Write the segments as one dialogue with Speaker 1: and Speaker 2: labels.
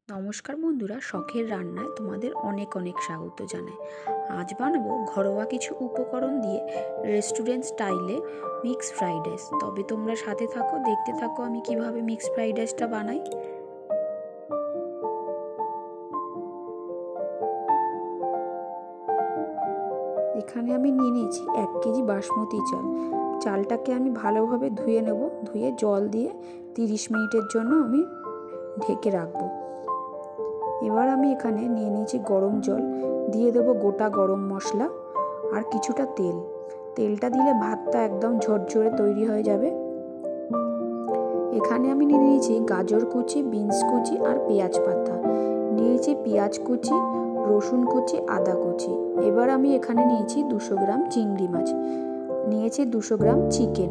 Speaker 1: নমস্কার বন্ধুরা, শখের রান্নায় তোমাদের অনেক অনেক স্বাগত জানাই। আজ বানাবো ঘরোয়া কিছু উপকরণ দিয়ে রেস্টুরেন্ট স্টাইলে মিক্স ফ্রাইড রাইস। তবে তোমরা সাথে থাকো, দেখতে থাকো আমি কিভাবে মিক্স ফ্রাইড রাইসটা বানাই। এখানে আমি নিয়ে নিয়েছি 1 কেজি বাসমতি চাল। চালটাকে আমি ভালোভাবে ধুয়ে নেব। ধুয়ে জল দিয়ে 30 মিনিটের জন্য আমি ঢেকে রাখবো। এবার আমি এখানে নিয়ে নিয়েছি গরম জল, দিয়ে দেবো গোটা গরম মশলা আর কিছুটা তেল। তেলটা দিলে ভাতটা একদম ঝরঝরে তৈরি হয়ে যাবে। এখানে আমি নিয়ে নিয়েছি গাজর কুচি, বিনস কুচি আর পেঁয়াজ পাতা, নিয়েছি পেঁয়াজ কুচি, রসুন কুচি, আদা কুচি। এবার আমি এখানে নিয়েছি 200 গ্রাম চিংড়ি মাছ, নিয়েছি 200 গ্রাম চিকেন।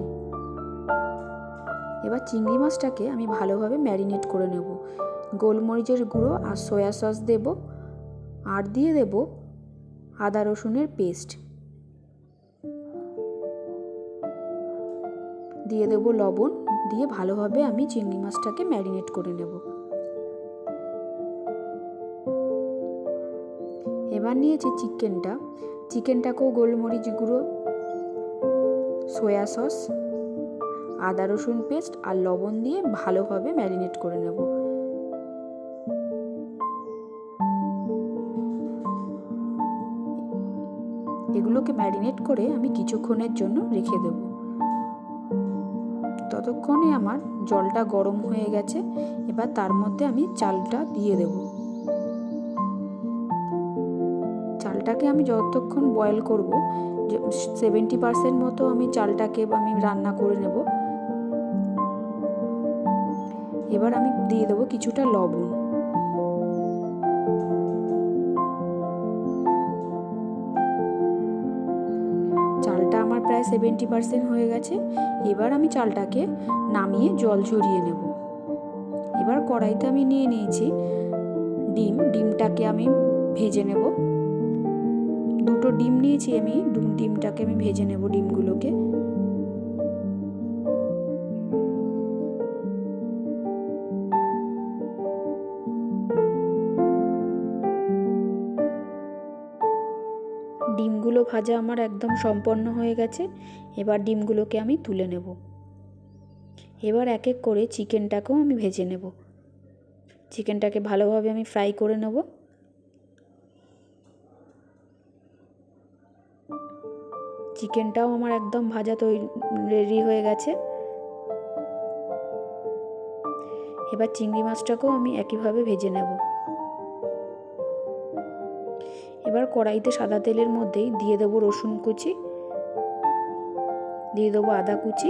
Speaker 1: এবার চিংড়ি মাছটাকে আমি ভালোভাবে ম্যারিনেট করে নেব। গোলমরিচের গুঁড়ো আর সয়া সস দেব, আর দিয়ে দেব আদা রসুনের পেস্ট, দিয়ে দেব লবণ, দিয়ে ভালোভাবে আমি চিংড়ি মাছটাকে ম্যারিনেট করে নেব। এবার নিয়েছি চিকেনটাকেও গোলমরিচ গুঁড়ো, সয়া সস, আদা রসুন পেস্ট আর লবণ দিয়ে ভালোভাবে ম্যারিনেট করে নেব। এগুলোকে ম্যারিনেট করে আমি কিছুক্ষণের জন্য রেখে দেব। ততক্ষণে আমার জলটা গরম হয়ে গেছে। এবার তার মধ্যে আমি চালটা দিয়ে দেব। চালটাকে আমি যতক্ষণ বয়েল করব, 70% মতো আমি চালটাকে রান্না করে নেব। এবার আমি দিয়ে দেবো কিছুটা লবণ। চালটা আমার প্রায় 70% হয়ে গেছে। এবার আমি চালটাকে নামিয়ে জল ঝরিয়ে নেব। এবার কড়াইতে আমি নিয়ে নিয়েছি ডিমটাকে আমি ভেজে নেব। 2টো ডিম নিয়েছি আমি, ডিমটাকে আমি ভেজে নেব। ডিমগুলোকে ডিমগুলো ভাজা আমার একদম সম্পন্ন হয়ে গেছে। এবার ডিমগুলোকে আমি তুলে নেব। এবার এক এক করে চিকেনটাকেও আমি ভেজে নেব। চিকেনটাকে ভালোভাবে আমি ফ্রাই করে নেব। চিকেনটাও আমার একদম ভাজা রেডি হয়ে গেছে। এবার চিংড়ি মাছটাকেও আমি একইভাবে ভেজে নেব। এবার কড়াইতে সাদা তেলের মধ্যেই দিয়ে দেবো রসুন কুচি, দিয়ে দেবো আদা কুচি,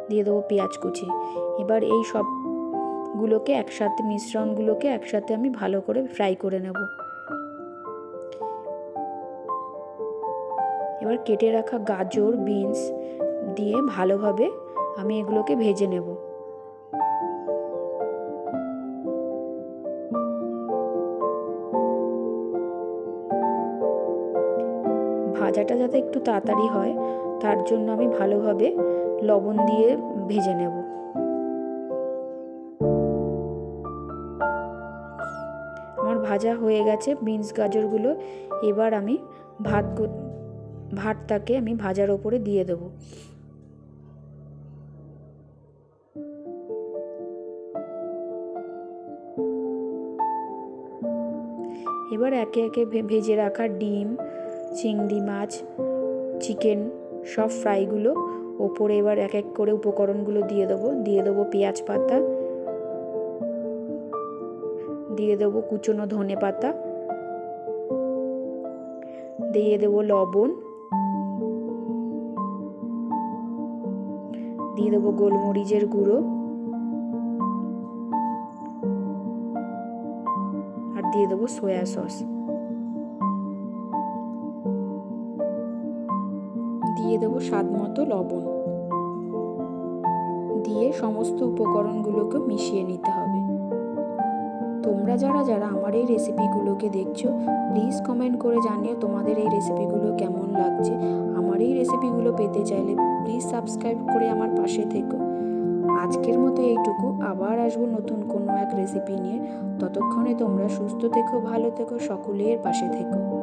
Speaker 1: দিয়ে দেবো পেঁয়াজ কুচি। এবার এই সবগুলোকে একসাথে, মিশ্রণগুলোকে একসাথে আমি ভালো করে ফ্রাই করে নেব। এবার কেটে রাখা গাজর, বিনস দিয়ে ভালোভাবে আমি এগুলোকে ভেজে নেব। ভাজাটা যাতে একটু তাড়াতাড়ি হয়, তার জন্য আমি ভালোভাবে লবণ দিয়ে ভেজে নেব। আমার ভাজা হয়ে গেছে বিনস গাজরগুলো। এবার আমি ভাতটাকে আমি ভাজার ওপরে দিয়ে দেব। এবার একে একে ভেজে রাখা ডিম, চিংড়ি মাছ, চিকেন সব ফ্রাইগুলো ওপরে এবার এক এক করে উপকরণগুলো দিয়ে দেবো। দিয়ে দেবো পেঁয়াজ পাতা, দিয়ে দেবো কুচনো ধনে পাতা, দিয়ে দেবো লবণ, দিয়ে দেবো গোলমরিচের গুঁড়ো, আর দিয়ে দেবো সয়া সস, দিয়ে দেবো স্বাদ মতো লবণ। দিয়ে সমস্ত উপকরণগুলোকে মিশিয়ে নিতে হবে। তোমরা যারা আমার এই রেসিপিগুলোকে দেখছো, প্লিজ কমেন্ট করে জানিও তোমাদের এই রেসিপিগুলো কেমন লাগছে। আমার এই রেসিপিগুলো পেতে চাইলে প্লিজ সাবস্ক্রাইব করে আমার পাশে থেকো। আর আজকের মতো এইটুকু, আবার আসবো নতুন কোনো এক রেসিপি নিয়ে। ততক্ষণে তোমরা সুস্থ থেকো, ভালো থেকো, সকলের পাশে থেকো।